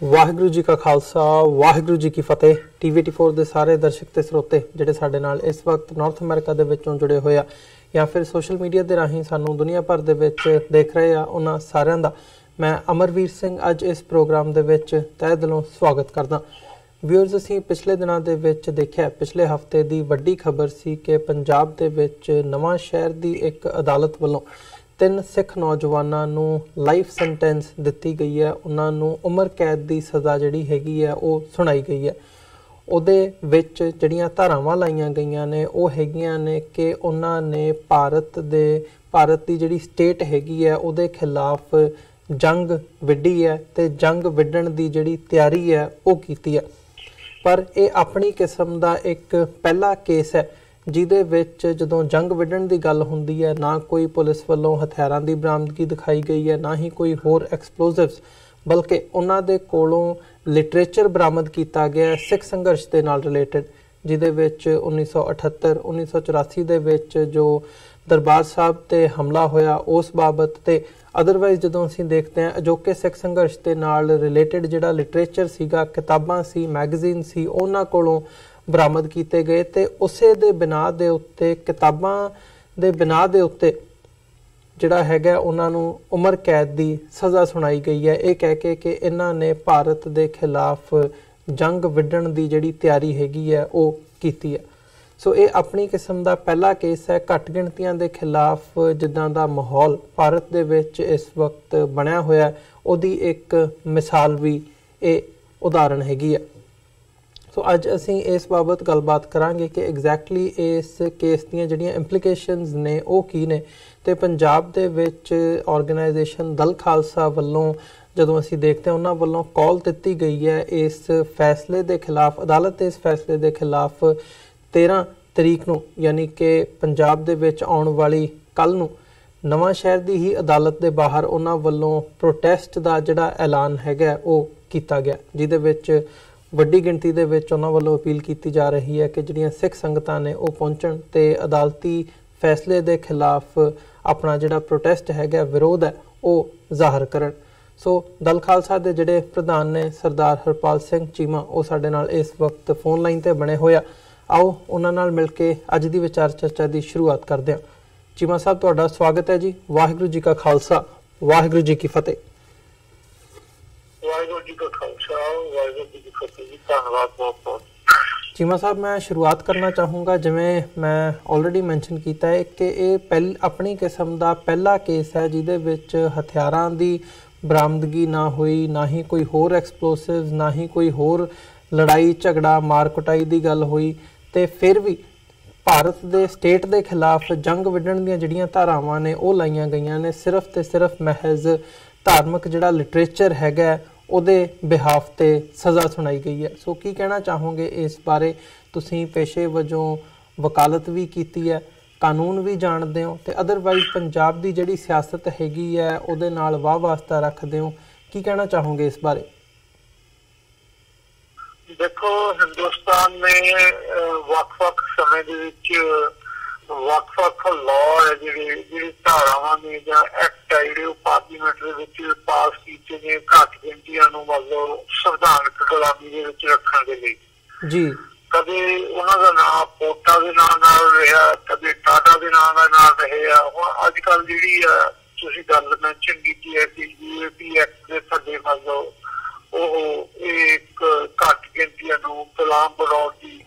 ਵਾਹਿਗੁਰੂ जी का खालसा वाहिगुरू जी की फतेह। TV84 ਦੇ ਸਾਰੇ ਦਰਸ਼ਕ ਤੇ ਸਰੋਤੇ ਜਿਹੜੇ ਸਾਡੇ ਨਾਲ ਇਸ ਵਕਤ ਨਾਰਥ ਅਮਰੀਕਾ ਦੇ ਵਿੱਚੋਂ ਜੁੜੇ ਹੋਏ ਆ ਜਾਂ ਫਿਰ ਸੋਸ਼ਲ ਮੀਡੀਆ ਦੇ ਰਾਹੀਂ ਸਾਨੂੰ ਦੁਨੀਆ ਭਰ ਦੇ ਵਿੱਚ ਦੇਖ ਰਹੇ ਆ, ਉਹਨਾਂ ਸਾਰਿਆਂ ਦਾ ਮੈਂ ਅਮਰਵੀਰ ਸਿੰਘ ਅੱਜ ਇਸ ਪ੍ਰੋਗਰਾਮ ਦੇ ਵਿੱਚ ਤਹਿ ਦਿਲੋਂ ਸਵਾਗਤ ਕਰਦਾ। ਵਿਊਅਰਸ, ਅਸੀਂ ਪਿਛਲੇ ਦਿਨਾਂ ਦੇ ਵਿੱਚ ਦੇਖਿਆ, ਪਿਛਲੇ ਹਫਤੇ ਦੀ ਵੱਡੀ ਖਬਰ ਸੀ ਕਿ ਪੰਜਾਬ ਦੇ ਵਿੱਚ ਨਵਾਂ ਸ਼ਹਿਰ ਦੀ ਇੱਕ ਅਦਾਲਤ ਵੱਲੋਂ 3 ਸਿੱਖ ਨੌਜਵਾਨਾਂ ਨੂੰ ਲਾਈਫ ਸੈਂਟੈਂਸ ਦਿੱਤੀ ਗਈ ਹੈ। ਉਹਨਾਂ ਨੂੰ ਉਮਰ ਕੈਦ ਦੀ ਸਜ਼ਾ ਜਿਹੜੀ ਹੈਗੀ ਹੈ ਉਹ ਸੁਣਾਈ ਗਈ ਹੈ। ਉਹਦੇ ਵਿੱਚ ਜਿਹੜੀਆਂ ਧਾਰਾਵਾਂ ਲਾਈਆਂ ਗਈਆਂ ਨੇ ਉਹ ਹੈਗੀਆਂ ਨੇ ਕਿ ਉਹਨਾਂ ਨੇ ਭਾਰਤ ਦੀ ਜਿਹੜੀ ਸਟੇਟ ਹੈਗੀ ਹੈ ਉਹਦੇ ਖਿਲਾਫ ਜੰਗ ਵਿੱਢੀ ਹੈ ਤੇ ਜੰਗ ਵਿੱਢਣ ਦੀ ਜਿਹੜੀ ਤਿਆਰੀ ਹੈ ਉਹ ਕੀਤੀ ਹੈ। ਪਰ ਇਹ ਆਪਣੀ ਕਿਸਮ ਦਾ ਇੱਕ ਪਹਿਲਾ ਕੇਸ ਹੈ ਜਿਹਦੇ ਵਿੱਚ ਜਦੋਂ ਜੰਗ ਵਿੱਢਣ ਦੀ ਗੱਲ ਹੁੰਦੀ ਹੈ ਨਾ ਕੋਈ ਪੁਲਿਸ ਵੱਲੋਂ ਹਥਿਆਰਾਂ ਦੀ ਬਰਾਮਦਗੀ ਦਿਖਾਈ ਗਈ ਹੈ, ਨਾ ਹੀ ਕੋਈ ਹੋਰ ਐਕਸਪਲੋਸਿਵਸ, ਬਲਕਿ ਉਹਨਾਂ ਦੇ ਕੋਲੋਂ ਲਿਟਰੇਚਰ ਬਰਾਮਦ ਕੀਤਾ ਗਿਆ ਸਿੱਖ ਸੰਘਰਸ਼ ਦੇ ਨਾਲ ਰਿਲੇਟਡ, ਜਿਹਦੇ ਵਿੱਚ 1978 1984 ਦੇ ਵਿੱਚ ਜੋ ਦਰਬਾਰ ਸਾਹਿਬ ਤੇ ਹਮਲਾ ਹੋਇਆ ਉਸ ਬਾਬਤ ਤੇ ਅਦਰਵਾਈਜ਼ ਜਦੋਂ ਅਸੀਂ ਦੇਖਦੇ ਹਾਂ ਅਜੋਕੇ ਸਿੱਖ ਸੰਘਰਸ਼ ਦੇ ਨਾਲ ਰਿਲੇਟਡ ਜਿਹੜਾ ਲਿਟਰੇਚਰ ਸੀਗਾ, ਕਿਤਾਬਾਂ ਸੀ, ਮੈਗਜ਼ੀਨ ਸੀ, ਉਹਨਾਂ ਕੋਲੋਂ ਬਰਾਮਦ ਕੀਤੇ ਗਏ ਤੇ ਉਸੇ ਦੇ ਬਿਨਾਂ ਦੇ ਉੱਤੇ, ਕਿਤਾਬਾਂ ਦੇ ਬਿਨਾਂ ਦੇ ਉੱਤੇ ਜਿਹੜਾ ਹੈਗਾ ਉਹਨਾਂ ਨੂੰ ਉਮਰ ਕੈਦ ਦੀ ਸਜ਼ਾ ਸੁਣਾਈ ਗਈ ਹੈ, ਇਹ ਕਹਿ ਕੇ ਕਿ ਇਹਨਾਂ ਨੇ ਭਾਰਤ ਦੇ ਖਿਲਾਫ ਜੰਗ ਵਿੱਢਣ ਦੀ ਜਿਹੜੀ ਤਿਆਰੀ ਹੈਗੀ ਹੈ ਉਹ ਕੀਤੀ ਹੈ। ਸੋ ਇਹ ਆਪਣੀ ਕਿਸਮ ਦਾ ਪਹਿਲਾ ਕੇਸ ਹੈ। ਘੱਟ ਗਿਣਤੀਆਂ ਦੇ ਖਿਲਾਫ ਜਿੱਦਾਂ ਦਾ ਮਾਹੌਲ ਭਾਰਤ ਦੇ ਵਿੱਚ ਇਸ ਵਕਤ ਬਣਿਆ ਹੋਇਆ ਉਹਦੀ ਇੱਕ ਮਿਸਾਲ ਵੀ ਇਹ ਉਦਾਹਰਣ ਹੈਗੀ ਹੈ। ਸੋ ਅੱਜ ਅਸੀਂ ਇਸ ਬਾਬਤ ਗੱਲਬਾਤ ਕਰਾਂਗੇ ਕਿ ਐਗਜ਼ੈਕਟਲੀ ਇਸ ਕੇਸ ਦੀਆਂ ਜਿਹੜੀਆਂ ਇੰਪਲੀਕੇਸ਼ਨਸ ਨੇ ਉਹ ਕੀ ਨੇ ਤੇ ਪੰਜਾਬ ਦੇ ਵਿੱਚ ਆਰਗੇਨਾਈਜੇਸ਼ਨ ਦਲ ਖਾਲਸਾ ਵੱਲੋਂ ਜਦੋਂ ਅਸੀਂ ਦੇਖਦੇ ਹਾਂ ਉਹਨਾਂ ਵੱਲੋਂ ਕਾਲ ਦਿੱਤੀ ਗਈ ਹੈ ਇਸ ਫੈਸਲੇ ਦੇ ਖਿਲਾਫ, ਅਦਾਲਤ ਦੇ ਇਸ ਫੈਸਲੇ ਦੇ ਖਿਲਾਫ 13 ਤਰੀਕ ਨੂੰ ਯਾਨੀ ਕਿ ਪੰਜਾਬ ਦੇ ਵਿੱਚ ਆਉਣ ਵਾਲੀ ਕੱਲ੍ਹ ਨੂੰ ਨਵਾਂ ਸ਼ਹਿਰ ਦੀ ਹੀ ਅਦਾਲਤ ਦੇ ਬਾਹਰ ਉਹਨਾਂ ਵੱਲੋਂ ਪ੍ਰੋਟੈਸਟ ਦਾ ਜਿਹੜਾ ਐਲਾਨ ਹੈਗਾ ਉਹ ਕੀਤਾ ਗਿਆ, ਜਿਹਦੇ ਵਿੱਚ ਵੱਡੀ ਗਿਣਤੀ ਦੇ ਵਿੱਚ ਉਹਨਾਂ ਵੱਲੋਂ ਅਪੀਲ ਕੀਤੀ ਜਾ ਰਹੀ ਹੈ ਕਿ ਜਿਹੜੀਆਂ ਸਿੱਖ ਸੰਗਤਾਂ ਨੇ ਉਹ ਪਹੁੰਚਣ ਤੇ ਅਦਾਲਤੀ ਫੈਸਲੇ ਦੇ ਖਿਲਾਫ ਆਪਣਾ ਜਿਹੜਾ ਪ੍ਰੋਟੈਸਟ ਹੈਗਾ, ਵਿਰੋਧ ਹੈ, ਉਹ ਜ਼ਾਹਰ ਕਰਨ। ਸੋ ਦਲ ਖਾਲਸਾ ਦੇ ਜਿਹੜੇ ਪ੍ਰਧਾਨ ਨੇ ਸਰਦਾਰ ਹਰਪਾਲ ਸਿੰਘ ਚੀਮਾ, ਉਹ ਸਾਡੇ ਨਾਲ ਇਸ ਵਕਤ ਫੋਨ ਲਾਈਨ ਤੇ ਬਣੇ ਹੋਏ ਆ। ਆਓ ਉਹਨਾਂ ਨਾਲ ਮਿਲ ਕੇ ਅੱਜ ਦੀ ਵਿਚਾਰ ਚਰਚਾ ਦੀ ਸ਼ੁਰੂਆਤ ਕਰਦੇ ਹਾਂ। ਚੀਮਾ ਸਾਹਿਬ, ਤੁਹਾਡਾ ਸਵਾਗਤ ਹੈ ਜੀ। ਵਾਹਿਗੁਰੂ ਜੀ ਕਾ ਖਾਲਸਾ ਵਾਹਿਗੁਰੂ ਜੀ ਕੀ ਫਤਿਹ। ਵਾਹਿਗੁਰੂ ਜੀ ਕਾ ਖਾਲਸਾ ਵਾਹਿਗੁਰੂ ਜੀ ਕੀ ਫਤਿਹ ਜੀ। ਧੰਨਵਾਦ ਬਹੁਤ ਬਹੁਤ। ਚੀਮਾ ਸਾਹਿਬ, ਮੈਂ ਸ਼ੁਰੂਆਤ ਕਰਨਾ ਚਾਹੂੰਗਾ, ਜਿਵੇਂ ਮੈਂ ਆਲਰੇਡੀ ਮੈਂਸ਼ਨ ਕੀਤਾ ਹੈ ਕਿ ਇਹ ਆਪਣੀ ਕਿਸਮ ਦਾ ਪਹਿਲਾ ਕੇਸ ਹੈ ਜਿਹਦੇ ਵਿੱਚ ਹਥਿਆਰਾਂ ਦੀ ਬਰਾਮਦਗੀ ਨਾ ਹੋਈ, ਨਾ ਹੀ ਕੋਈ ਹੋਰ ਐਕਸਪਲੋਸਿਵ, ਨਾ ਹੀ ਕੋਈ ਹੋਰ ਲੜਾਈ ਝਗੜਾ ਮਾਰ ਕੁਟਾਈ ਦੀ ਗੱਲ ਹੋਈ, ਤੇ ਫਿਰ ਵੀ ਭਾਰਤ ਦੇ ਸਟੇਟ ਦੇ ਖਿਲਾਫ ਜੰਗ ਵਿੱਢਣ ਦੀਆਂ ਜਿਹੜੀਆਂ ਧਾਰਾਵਾਂ ਨੇ ਉਹ ਲਾਈਆਂ ਗਈਆਂ ਨੇ, ਸਿਰਫ ਤੇ ਸਿਰਫ ਮਹਿਜ਼ ਧਾਰਮਿਕ ਜਿਹੜਾ ਲਿਟਰੇਚਰ ਹੈਗਾ ਉਹਦੇ ਬਿਹਾਫ ਤੇ ਸਜ਼ਾ ਸੁਣਾਈ ਗਈ ਹੈ। ਸੋ ਕੀ ਕਹਿਣਾ ਚਾਹੋਗੇ ਇਸ ਬਾਰੇ? ਤੁਸੀਂ ਪੇਸ਼ੇ ਵਜੋਂ ਵਕਾਲਤ ਵੀ ਕੀਤੀ ਹੈ, ਕਾਨੂੰਨ ਵੀ ਜਾਣਦੇ ਹੋ ਤੇ ਅਦਰਵਾਈਜ਼ ਪੰਜਾਬ ਦੀ ਜਿਹੜੀ ਸਿਆਸਤ ਹੈਗੀ ਹੈ ਉਹਦੇ ਨਾਲ ਵਾਹ ਵਾਸਤਾ ਰੱਖਦੇ ਹੋ, ਕੀ ਕਹਿਣਾ ਚਾਹੋਗੇ ਇਸ ਬਾਰੇ? ਦੇਖੋ, ਹਿੰਦੁਸਤਾਨ ਨੇ ਵੱਖ-ਵੱਖ ਸਮੇਂ ਦੇ ਵਿੱਚ ਵੱਖ-ਵੱਖ ਲਾਅ ਹੈ ਜਿਹੜੀ ਧਾਰਾਵਾਂ ਨੇ ਜਾਂ ਐਕਟ ਹੈ ਜਿਹੜੇ ਉਹ ਪਾਰਲੀਮੈਂਟ ਦੇ ਵਿੱਚ ਪਾਸ ਕੀਤੇ ਨੇ ਘੱਟ ਗਿਣਤੀਆਂ ਨੂੰ ਮਤਲਬ ਸੰਵਿਧਾਨਕ ਗੁਲਾਮੀ ਦੇ ਵਿੱਚ ਰੱਖਣ ਦੇ ਲਈ ਜੀ। ਕਦੇ ਉਹਨਾਂ ਦਾ ਨਾਮ ਪੋਟਾ ਦੇ ਨਾਂ ਨਾਲ ਰਿਹਾ, ਕਦੇ ਟਾਟਾ ਦੇ ਨਾਂ ਨਾਲ ਰਹੇ ਆ। ਹੁਣ ਅੱਜ ਕੱਲ੍ਹ ਜਿਹੜੀ ਆ ਤੁਸੀਂ ਗੱਲ ਮੈਂਸ਼ਨ ਕੀਤੀ ਹੈ ਕਿ UAP ਐਕਟ ਦੇ ਥੱਲੇ ਮਤਲਬ ਉਹ ਇੱਕ ਘੱਟ ਗਿਣਤੀਆਂ ਨੂੰ ਗੁਲਾਮ ਬਣਾਉਣ ਦੀ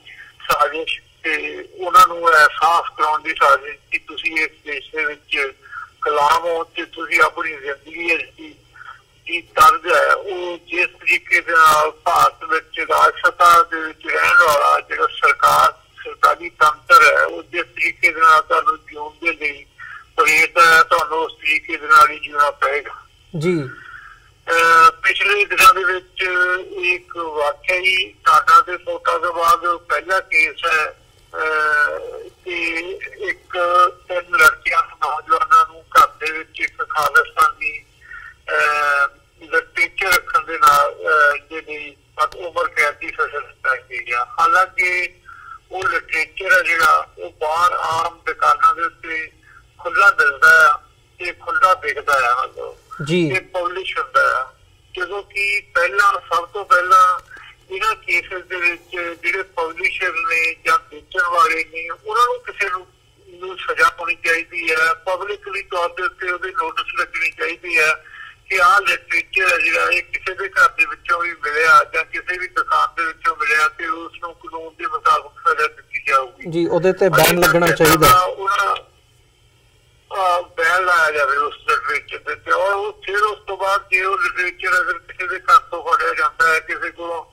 ਸਾਜ਼ਿਸ਼ ਤੇ ਉਹਨਾਂ ਨੂੰ ਅਹਿਸਾਸ ਕਰਾਉਣ ਦੀ ਸਾਜ਼ਿਸ਼ ਕਿ ਤੁਸੀਂ ਇਸ ਦੇਸ਼ ਦੇ ਵਿੱਚ ਗੁਲਾਮ ਹੋ ਤੇ ਤੁਸੀਂ ਆਪਣੀ ਜ਼ਿੰਦਗੀ ਦੀ ਤਰਜ਼ ਹੈ ਉਹ ਜਿਸ ਤਰੀਕੇ ਦੇ ਨਾਲ ਭਾਰਤ ਵਿੱਚ ਰਾਜ ਸੱਤਾ ਦੇ ਵਿੱਚ ਰਹਿਣ ਵਾਲਾ ਜਿਹੜਾ ਸਰਕਾਰੀ ਤੰਤਰ ਹੈ ਉਹ ਜਿਸ ਤਰੀਕੇ ਦੇ ਨਾਲ ਤੁਹਾਨੂੰ ਜਿਉਣ ਦੇ ਲਈ ਪ੍ਰੇਰਿਤ ਹੈ, ਤੁਹਾਨੂੰ ਉਸ ਤਰੀਕੇ ਦੇ ਨਾਲ ਹੀ ਜਿਉਣਾ ਪਏਗਾ ਜੀ। ਪਿਛਲੇ ਦਿਨਾਂ ਦੇ ਵਿੱਚ ਇੱਕ ਵਾਕਿਆ ਹੀ ਟਾਟਾ ਦੇ ਫੋਟਾ ਤੋਂ ਬਾਅਦ ਪਹਿਲਾ ਕੇਸ ਹੈ ਕਿ ਇੱਕ 3 ਲੜਕੀਆਂ ਨੌਜਵਾਨਾਂ ਨੂੰ ਘਰ ਦੇ ਵਿੱਚ ਇੱਕ ਖਾਲਿਸਤਾਨੀ ਲਿਟਰੇਚਰ ਰੱਖਣ ਦੇ ਨਾਲ ਜਿਹੜੀ ਉਮਰ ਕੈਦ ਦੀ ਸਜ਼ਾ ਸੁਣਾਈ ਗਈ ਆ। ਹਾਲਾਂਕਿ ਉਹ ਲਿਟਰੇਚਰ ਹੈ ਜਿਹੜਾ ਉਹ ਬਾਹਰ ਆਮ ਦੁਕਾਨਾਂ ਦੇ ਉੱਤੇ ਖੁੱਲ੍ਹਾ ਮਿਲਦਾ ਆ ਤੇ ਖੁੱਲ੍ਹਾ ਵਿਕਦਾ ਆ, ਮਤਲਬ ਇਹ ਪਬਲਿਸ਼ ਹੁੰਦਾ ਆ ਜਦੋਂ ਕਿ ਪਹਿਲਾਂ ਸਭ ਤੋਂ ਪਹਿਲਾਂ ਇਹਨਾਂ ਕੇਸਿਸ ਦੇ ਵਿੱਚ ਜਿਹੜੇ ਪਬਲਿਸ਼ਰ ਨੇ ਜਾਂ ਵੇਚਣ ਵਾਲੇ ਨੇ ਉਹਨਾਂ ਨੂੰ ਕਿਸੇ ਨੂੰ ਸਜ਼ਾ ਹੋਣੀ ਚਾਹੀਦੀ ਹੈ। ਪਬਲਿਕਲੀ ਤੌਰ ਦੇ ਉੱਤੇ ਉਹਦੀ ਨੋਟਿਸ ਲੱਗਣੀ ਚਾਹੀਦੀ ਹੈ ਕਿ ਆਹ ਲਿਟਰੇਚਰ ਹੈ ਜਿਹੜਾ ਇਹ ਕਿਸੇ ਦੇ ਘਰ ਦੇ ਵਿੱਚੋਂ ਵੀ ਮਿਲਿਆ ਜਾਂ ਕਿਸੇ ਵੀ ਦੁਕਾਨ ਦੇ ਵਿੱਚੋਂ ਮਿਲਿਆ ਤੇ ਉਸ ਨੂੰ ਕਾਨੂੰਨ ਦੇ ਮੁਤਾਬਕ ਸਜ਼ਾ ਦਿੱਤੀ ਜਾਊਗੀ ਜੀ। ਉਹਦੇ ਤੇ ਬੈਨ ਲੱਗਣਾ ਚਾਹੀਦਾ, ਬੈਨ ਲਾਇਆ ਜਾਵੇ ਉਸ ਲਿਟਰੇਚਰ ਦੇ ਤੇ। ਔਰ ਫਿਰ ਉਸ ਤੋਂ ਬਾਅਦ ਜੇ ਉਹ ਲਿਟਰੇਚਰ ਅਗਰ ਕਿਸੇ ਦੇ ਘਰ ਤੋਂ ਫੜਿਆ ਜਾਂਦਾ ਹੈ, ਕਿਸੇ ਕੋਲੋਂ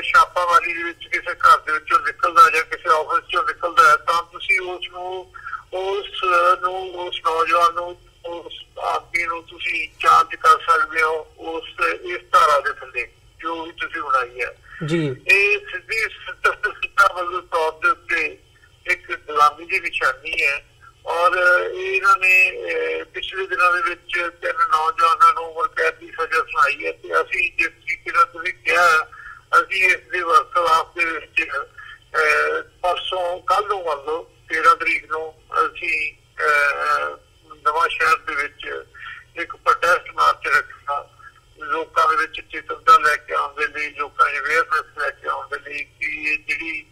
ਛਾਪਾਮਾਰੀ ਦੇ ਵਿੱਚ ਕਿਸੇ ਘਰ ਦੇ ਵਿੱਚੋਂ ਨਿਕਲਦਾ ਜਾਂ ਕਿਸੇ ਆਫਿਸ ਚੋਂ ਨਿਕਲਦਾ ਹੈ, ਤਾਂ ਤੁਸੀਂ ਉਸ ਨੌਜਵਾਨ ਨੂੰ ਉਸ ਆਦਮੀ ਨੂੰ ਤੁਸੀਂ ਚਾਰਜ ਕਰ ਸਕਦੇ ਹੋ ਇਸ ਧਾਰਾ ਦੇ ਥੱਲੇ ਜੋ ਵੀ ਤੁਸੀਂ ਬਣਾਈ ਹੈ ਜੀ। ਇਹ ਸਿੱਧਾ ਮਤਲਬ ਤੌਰ ਦੇ ਉੱਤੇ ਇੱਕ ਗੁਲਾਮੀ ਦੀ ਨਿਸ਼ਾਨੀ ਹੈ। ਔਰ ਇਹਨਾਂ ਨੇ ਪਿਛਲੇ ਦਿਨਾਂ ਦੇ ਵਿੱਚ 3 ਨੌਜਵਾਨਾਂ ਨੂੰ ਉਮਰ ਕੈਦ ਦੀ ਸਜ਼ਾ ਸੁਣਾਈ ਹੈ ਤੇ ਅਸੀਂ ਜਿਸ ਤਰੀਕੇ ਨਾਲ ਤੁਸੀਂ ਕਿਹਾ ਅਸੀਂ ਇਸ ਦੇ ਵਾਰਤਾਲਾਪ ਦੇ ਵਿੱਚ ਪਰਸੋਂ ਕੱਲ ਨੂੰ ਮੰਨ ਲਓ 13 ਤਰੀਕ ਨੂੰ ਅਸੀਂ ਨਵਾਂ ਸ਼ਹਿਰ ਦੇ ਵਿੱਚ ਇੱਕ ਪ੍ਰੋਟੈਸਟ ਮਾਰਚ ਰੱਖਣਾ, ਲੋਕਾਂ ਦੇ ਵਿੱਚ ਚੇਤਨਤਾ ਲੈ ਕੇ ਆਉਣ ਦੇ ਲਈ, ਲੋਕਾਂ ਦੀ ਅਵੇਅਰਨੈਸ ਲੈ ਕੇ ਆਉਣ ਦੇ ਲਈ ਕਿ ਇਹ ਜਿਹੜੀ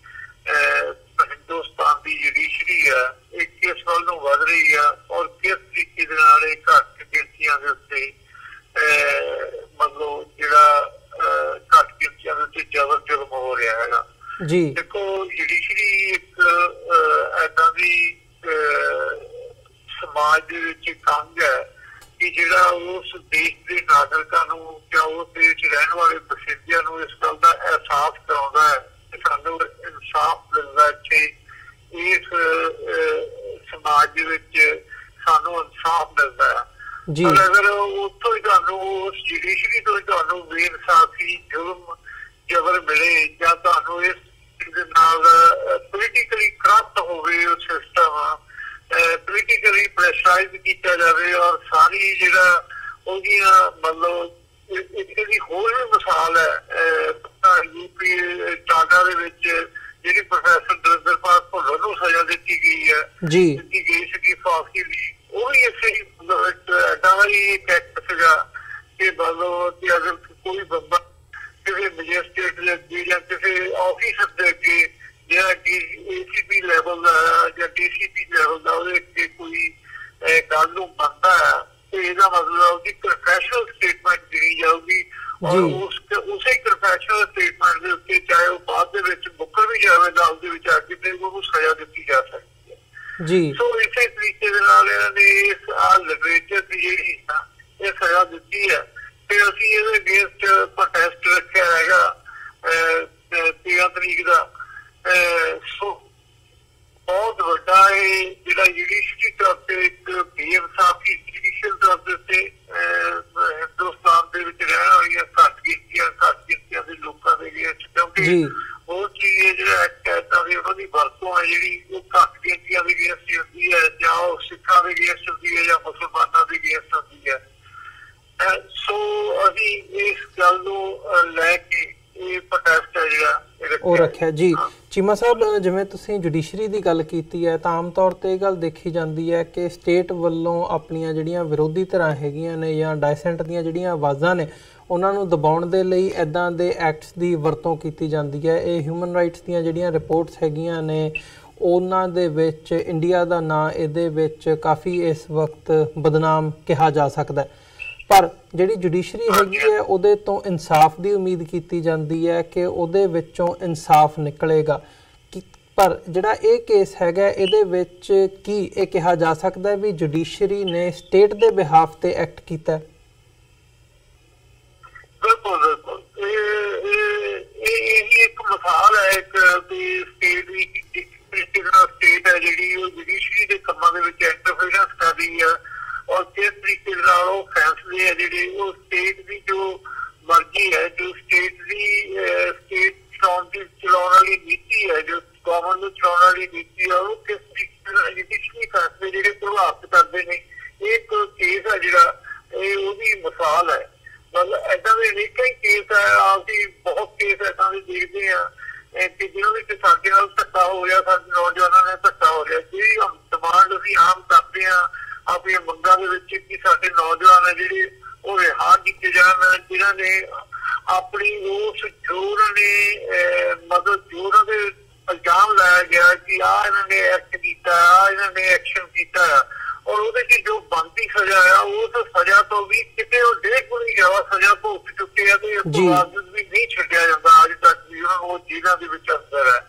ਹਿੰਦੁਸਤਾਨ ਦੀ ਜੁਡੀਸ਼ਰੀ ਆ ਇਹ ਕਿਸ ਵੱਲ ਨੂੰ ਵੱਧ ਰਹੀ ਆ ਔਰ ਕਿਸ ਤਰੀਕੇ ਦੇ ਨਾਲ ਇਹ ਘੱਟ ਗਿਣਤੀਆਂ ਦੇ ਉੱਤੇ ਮਤਲਬ ਜਿਹੜਾ ਘੱਟ ਗਿਣਤੀਆਂ ਦੇ ਉੱਤੇ ਜ਼ਬਰ ਜ਼ੁਲਮ ਹੋ ਰਿਹਾ ਹੈਗਾ ਜੀ। ਦੇਖੋ ਜੁਡੀਸ਼ਰੀ ਇੱਕ ਏਦਾਂ ਦੀ ਸਮਾਜ ਦੇ ਵਿੱਚ ਕੰਗ ਹੈ ਕਿ ਜਿਹੜਾ ਉਸ ਦੇਸ਼ ਦੇ ਨਾਗਰਿਕਾਂ ਨੂੰ ਜਾਂ ਉਸ ਦੇਸ਼ ਚ ਰਹਿਣ ਵਾਲੇ ਬਸਿੰਦਿਆਂ ਨੂੰ ਇਸ ਗੱਲ ਦਾ ਅਹਿਸਾਸ ਕਰਾਉਂਦਾ ਹੈ ਕਿ ਸਾਨੂੰ ਇਨਸਾਫ ਮਿਲਦਾ ਇੱਥੇ, ਇਸ ਸਮਾਜ ਦੇ ਵਿੱਚ ਸਾਨੂੰ ਇਨਸਾਫ ਮਿਲਦਾ ਹੈ। ਪਰ ਅਗਰ ਉੱਥੋਂ ਹੀ ਤੁਹਾਨੂੰ ਉਸ ਜੁਡੀਸ਼ਰੀ ਤੋਂ ਹੀ ਤੁਹਾਨੂੰ ਬੇਇਨਸਾਫੀ ਜ਼ੁਲਮ ਜ਼ਬਰ ਮਿਲੇ ਜਾਂ ਤੁਹਾਨੂੰ ਇਸ ਦੇ ਨਾਲ ਪੋਲੀਟੀਕਲੀ ਕਰਪਟ ਹੋਵੇ ਉਹ ਸਿਸਟਮ, ਪੋਲੀਟੀਕਲੀ ਪ੍ਰੈਸ਼ਰਾਈਜ਼ ਕੀਤਾ ਜਾਵੇ ਔਰ ਸਾਰੀ ਜਿਹੜਾ ਉਹਦੀਆਂ ਮਤਲਬ ਇਹਦੀ ਹੋਰ ਵੀ ਮਿਸਾਲ ਹੈ ਯੂਪੀ ਟਾਂਡਾ ਦੇ ਵਿੱਚ ਜਿਹੜੀ ਪ੍ਰੋਫੈਸਰ ਦਰਿੰਦਰਪਾਲ ਭੁੱਲਰ ਨੂੰ ਸਜ਼ਾ ਦਿੱਤੀ ਗਈ ਹੈ ਦਿੱਤੀ ਗਈ ਸੀਗੀ ਫਾਂਸੀ ਦੀ, ਉਹ ਵੀ ਇਸੇ ਏਦਾਂ ਦਾ ਹੀ ਇੱਕ ਐਕਟ ਸੀਗਾ ਕਿ ਮਤਲਬ ਕਿ ਅਗਰ ਕੋਈ ਬੰਦਾ ਕਿਸੇ ਮੈਜਿਸਟਰੇਟ ਦੇ ਅੱਗੇ ਜਾਂ ਕਿਸੇ ਆਫਿਸਰ ਦੇ ਅੱਗੇ ਜਿਹੜਾ ACP ਲੈਵਲ ਦਾ ਜਾਂ DCP ਲੈਵਲ ਦਾ ਉਹਦੇ ਅੱਗੇ ਕੋਈ ਗੱਲ ਨੂੰ ਮੰਨਦਾ ਹੈ ਤੇ ਇਹਦਾ ਮਤਲਬ ਉਹਦੀ ਪ੍ਰੋਫੈਸ਼ਨਲ ਸਟੇਟਮੈਂਟ ਦੇਣੀ ਜਾਊਗੀ ਔਰ ਉਸੇ ਪ੍ਰੋਫੈਸ਼ਨਲ ਸਟੇਟਮੈਂਟ ਦੇ ਉੱਤੇ ਚਾਹੇ ਉਹ ਬਾਅਦ ਦੇ ਵਿੱਚ ਮੁੱਕਰ ਵੀ ਜਾਵੇ ਨਾਲ ਦੇ ਵਿੱਚ ਆ ਕੇ ਤੇ ਉਹਨੂੰ ਸਜ਼ਾ ਦਿੱਤੀ ਜਾ ਸਕਦੀ ਹੈ ਜੀ। ਸੋ ਇਸੇ ਤਰੀਕੇ ਦੇ ਨਾਲ ਇਹਨਾਂ ਨੇ ਇਸ ਲਿਟਰੇਚਰ ਦੀ ਜਿਹੜੀ ਇਹ ਸਜ਼ਾ ਦਿੱਤੀ ਹੈ ਤੇ ਅਸੀਂ ਇਹਦੇ ਅਗੇਂਸਟ ਪ੍ਰੋਟੈਸਟ ਰੱਖਿਆ ਹੈਗਾ 13 ਤਰੀਕ ਦਾ। ਸੋ ਬਹੁਤ ਵੱਡਾ ਇਹ ਜਿਹੜਾ ਜੁਡੀਸ਼ਰੀ ਤੌਰ ਤੇ ਇੱਕ ਬੇਇਨਸਾਫੀ ਜੁਡੀਸ਼ੀਅਲ ਤੌਰ ਦੇ ਉੱਤੇ ਹਿੰਦੁਸਤਾਨ ਦੇ ਵਿੱਚ ਰਹਿਣ ਵਾਲੀਆਂ ਘੱਟ ਗਿਣਤੀਆਂ ਦੇ ਲੋਕਾਂ ਦੇ ਅਗੇਂਸਟ, ਕਿਉਂਕਿ ਉਹ ਚੀਜ਼ ਜਿਹੜਾ ਐਕਟ ਹੈ ਤਾਂ ਦੀ ਉਹਨਾਂ ਦੀ ਵਰਤੋਂ ਹੈ ਜਿਹੜੀ ਉਹ ਘੱਟ ਗਿਣਤੀਆਂ ਦੇ ਅਗੇਂਸਟ ਹੁੰਦੀ ਹੈ ਜਾਂ ਉਹ ਸਿੱਖਾਂ ਦੇ ਅਗੇਂਸਟ ਹੁੰਦੀ ਹੈ ਜਾਂ ਮੁਸਲਮਾਨਾਂ ਦੇ ਅਗੇਂਸਟ ਹੁੰਦੀ ਹੈ। ਸੋ ਅਸੀਂ ਇਸ ਗੱਲ ਨੂੰ ਲੈ ਕੇ ਇਹ ਪ੍ਰੋਟੈਸਟ ਹੈ ਜਿਹੜਾ ਉਹ ਰੱਖਿਆ ਜੀ। ਚੀਮਾ ਸਾਹਿਬ, ਜਿਵੇਂ ਤੁਸੀਂ ਜੁਡੀਸ਼ਰੀ ਦੀ ਗੱਲ ਕੀਤੀ ਹੈ ਤਾਂ ਆਮ ਤੌਰ ਤੇ ਇਹ ਗੱਲ ਦੇਖੀ ਜਾਂਦੀ ਹੈ ਕਿ ਸਟੇਟ ਵੱਲੋਂ ਆਪਣੀਆਂ ਜਿਹੜੀਆਂ ਵਿਰੋਧੀ ਧਿਰਾਂ ਹੈਗੀਆਂ ਨੇ ਜਾਂ ਡਾਇਸੈਂਟ ਦੀਆਂ ਜਿਹੜੀਆਂ ਆਵਾਜ਼ਾਂ ਨੇ ਉਹਨਾਂ ਨੂੰ ਦਬਾਉਣ ਦੇ ਲਈ ਇੱਦਾਂ ਦੇ ਐਕਟਸ ਦੀ ਵਰਤੋਂ ਕੀਤੀ ਜਾਂਦੀ ਹੈ। ਇਹ ਹਿਊਮਨ ਰਾਈਟਸ ਦੀਆਂ ਜਿਹੜੀਆਂ ਰਿਪੋਰਟਸ ਹੈਗੀਆਂ ਨੇ ਉਹਨਾਂ ਦੇ ਵਿੱਚ ਇੰਡੀਆ ਦਾ ਨਾਂ ਇਹਦੇ ਵਿੱਚ ਕਾਫੀ ਇਸ ਵਕਤ ਬਦਨਾਮ ਕਿਹਾ ਜਾ ਸਕਦਾ, ਪਰ ਜਿਹੜੀ ਜੁਡੀਸ਼ਰੀ ਹੈਗੀ ਹੈ ਉਹਦੇ ਤੋਂ ਇਨਸਾਫ ਦੀ ਉਮੀਦ ਕੀਤੀ ਜਾਂਦੀ ਹੈ ਕਿ ਉਹਦੇ ਵਿੱਚੋਂ ਇਨਸਾਫ ਨਿਕਲੇਗਾ। ਪਰ ਜਿਹੜਾ ਇਹ ਕੇਸ ਹੈਗਾ ਇਹਦੇ ਵਿੱਚ ਕੀ ਇਹ ਕਿਹਾ ਜਾ ਸਕਦਾ ਵੀ ਜੁਡੀਸ਼ਰੀ ਨੇ ਸਟੇਟ ਦੇ ਬਿਹਾਫ ਤੇ ਐਕਟ ਕੀਤਾ? ਬਿਲਕੁਲ ਬਿਲਕੁਲ, ਇਹ ਇੱਕ ਮਿਸਾਲ ਹੈ ਇੱਕ ਸਟੇਟ ਦੀ ਸਟੇਟ ਹੈ ਜਿਹੜੀ ਉਹ ਜੁਡੀਸ਼ਰੀ ਦੇ ਕੰਮਾਂ ਦੇ ਵਿੱਚ ਇੰਟਰਫੇਰੈਂਸ ਕਰ ਰਹੀ ਹੈ ਔਰ ਕਿਸ ਤਰੀਕੇ ਨਾਲ ਉਹ ਫੈਸਲੇ ਹੈ ਜਿਹੜੇ ਉਹ ਸਟੇਟ ਦੀ ਜੋ ਮਰਜ਼ੀ ਹੈ, ਜੋ ਸਟੇਟ ਚਲਾਉਣ ਵਾਲੀ ਨੀਤੀ ਹੈ, ਜੋ ਗਵਰਨਮੈਂਟ ਨੂੰ ਚਲਾਉਣ ਵਾਲੀ ਨੀਤੀ ਹੈ, ਉਹ ਕਿਸ ਤਰੀਕੇ ਨਾਲ ਜੁਡੀਸ਼ਰੀ ਫੈਸਲੇ ਜਿਹੜੇ ਪ੍ਰਭਾਵਿਤ ਕਰਦੇ ਨੇ। ਇਹ ਇੱਕ ਕੇਸ ਹੈ ਜਿਹੜਾ ਇਹ ਉਹਦੀ ਮਿਸਾਲ ਹੈ। ਮਤਲਬ ਏਦਾਂ ਦੇ ਅਨੇਕਾਂ ਹੀ ਕੇਸ ਹੈ, ਅਸੀਂ ਬਹੁਤ ਕੇਸ ਏਦਾਂ ਦੇ ਦੇਖਦੇ ਹਾਂ ਕਿ ਜਿਹਨਾਂ ਵਿੱਚ ਸਾਡੇ ਨਾਲ ਧੱਕਾ ਹੋ ਰਿਹਾ, ਸਾਡੇ ਨੌਜਵਾਨਾਂ ਨੇ ਧੱਕਾ ਹੋ ਰਿਹਾ। ਜਿਹੜੀ ਡਿਮਾਂਡ ਅਸੀਂ ਆਮ ਕਰਦੇ ਹਾਂ ਆਪਣੀਆਂ ਮੰਗਾਂ ਦੇ ਵਿੱਚ ਕਿ ਸਾਡੇ ਨੌਜਵਾਨ ਹੈ ਜਿਹੜੇ ਉਹ ਰਿਹਾ ਕੀਤੇ ਜਾਣ, ਜਿਨ੍ਹਾਂ ਨੇ ਆਪਣੀ ਉਸ ਜੋਰ ਨੇ ਮਤਲਬ ਜੋਰਾਂ ਦੇ ਇਲਜ਼ਾਮ ਲਾਇਆ ਗਿਆ ਕਿ ਇਹਨਾਂ ਨੇ ਐਕਟ ਕੀਤਾ, ਇਹਨਾਂ ਨੇ ਐਕਸ਼ਨ ਕੀਤਾ, ਔਰ ਉਹਦੇ ਚ ਜੋ ਬਣਦੀ ਸਜ਼ਾ ਆ ਉਸ ਸਜ਼ਾ ਤੋਂ ਵੀ ਕਿਤੇ ਉਹ 1.5 ਗੁਣੀ ਜ਼ਿਆਦਾ ਸਜ਼ਾ ਭੁਗਤ ਚੁੱਕੇ ਆ, ਤੇ ਇਸ ਤੋਂ ਬਾਅਦ ਵੀ ਨਹੀਂ ਛੱਡਿਆ ਜਾਂਦਾ ਅੱਜ ਤੱਕ ਵੀ ਉਹਨਾਂ ਨੂੰ। ਉਹ ਜੇਲ੍ਹਾਂ ਦੇ ਵਿੱਚ ਅੰਦਰ ਹੈ,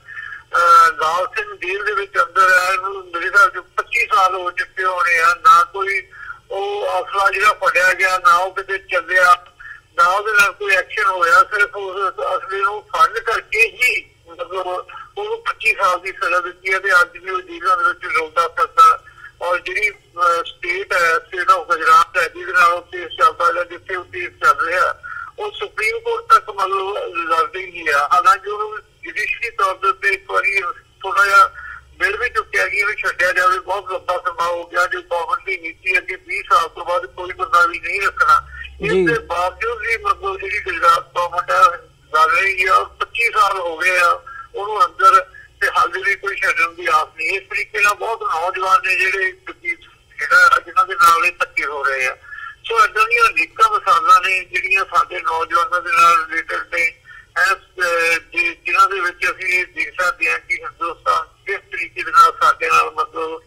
ਲਾਲ ਸਿੰਘ ਜੇਲ੍ਹ ਦੇ ਵਿੱਚ ਅੰਦਰ ਹੈ, ਮੇਰੇ ਖਿਆਲ 25 ਸਾਲ ਹੋ ਚੁੱਕੇ ਹੋਣੇ ਆ। ਨਾ ਕੋਈ ਉਹ ਅਸਲਾ ਜਿਹੜਾ ਫੜਿਆ ਗਿਆ, ਨਾ ਉਹ ਕਿਤੇ ਚੱਲਿਆ, ਨਾ ਉਹਦੇ ਨਾਲ ਕੋਈ ਐਕਸ਼ਨ ਹੋਇਆ, ਸਿਰਫ ਉਸ ਅਸਲੇ ਨੂੰ ਫੰਡ ਕਰਕੇ ਹੀ ਮਤਲਬ ਉਹਨੂੰ 25 ਸਾਲ ਦੀ ਸਜ਼ਾ ਦਿੱਤੀ ਹੈ, ਤੇ ਅੱਜ ਵੀ ਉਹ ਜੇਲ੍ਹਾਂ ਦੇ ਵਿੱਚ ਰੋਂਦਾ ਫਿਰਦਾ। ਔਰ ਜਿਹੜੀ ਸਟੇਟ ਹੈ, ਸਟੇਟ ਆਫ ਗੁਜਰਾਤ ਹੈ, ਜਿਹਦੇ ਨਾਲ ਉਹ ਕੇਸ ਚੱਲਦਾ ਜਾਂ ਜਿੱਥੇ ਉਹ ਕੇਸ ਚੱਲ ਰਿਹਾ, ਉਹ ਸੁਪਰੀਮ ਕੋਰਟ ਤੱਕ ਮਤਲਬ ਲੜਦੀ ਹੀ ਆ। ਹਾਲਾਂਕਿ ਉਹਨੂੰ ਜੁਡੀਸ਼ਰੀ ਤੌਰ ਦੇ ਉੱਤੇ ਇੱਕ ਵਾਰੀ ਥੋੜਾ ਜਿਹਾ ਬਿੱਲ ਵੀ ਚੁੱਕਿਆ ਗਿਆ ਵੀ ਛੱਡਿਆ ਜਾਵੇ, ਬਹੁਤ ਲੰਬਾ ਸਮਾਂ ਹੋ ਗਿਆ। ਜੋ ਗਵਰਨਮੈਂਟ ਦੀ ਨੀਤੀ ਹੈ ਕਿ 20 ਸਾਲ ਤੋਂ ਬਾਅਦ ਕੋਈ ਬੰਦਾ ਵੀ ਨਹੀਂ ਰੱਖਣਾ, ਇਸ ਦੇ ਬਾਵਜੂਦ ਵੀ ਮਤਲਬ ਜਿਹੜੀ ਗੁਜਰਾਤ ਗਵਰਨਮੈਂਟ ਹੈ ਲੜ ਰਹੀ ਆ। 25 ਸਾਲ ਹੋ ਗਏ ਆ ਉਹਨੂੰ ਅੰਦਰ, ਤੇ ਹਾਲੇ ਵੀ ਕੋਈ ਛੱਡਣ ਦੀ ਆਸ ਨਹੀਂ। ਇਸ ਤਰੀਕੇ ਨਾਲ ਬਹੁਤ ਨੌਜਵਾਨ ਨੇ ਜਿਹੜੇ ਜਿਹਨਾਂ ਦੇ ਨਾਲ ਇਹ ਧੱਕੇ ਹੋ ਰਹੇ ਆ। ਸੋ ਏਦਾਂ ਦੀਆਂ ਅਨੇਕਾਂ ਮਿਸਾਲਾਂ ਨੇ ਜਿਹੜੀਆਂ ਸਾਡੇ ਨੌਜਵਾਨਾਂ ਦੇ ਨਾਲ ਰਿਲੇਟਡ ਨੇ, ਜਿਨ੍ਹਾਂ ਦੇ ਵਿੱਚ ਅਸੀਂ ਦੇਖ ਸਕਦੇ ਹਾਂ ਕਿ ਹਿੰਦੁਸਤਾਨ ਕਿਸ ਤਰੀਕੇ ਦੇ ਨਾਲ ਸਾਡੇ ਨਾਲ ਮਤਲਬ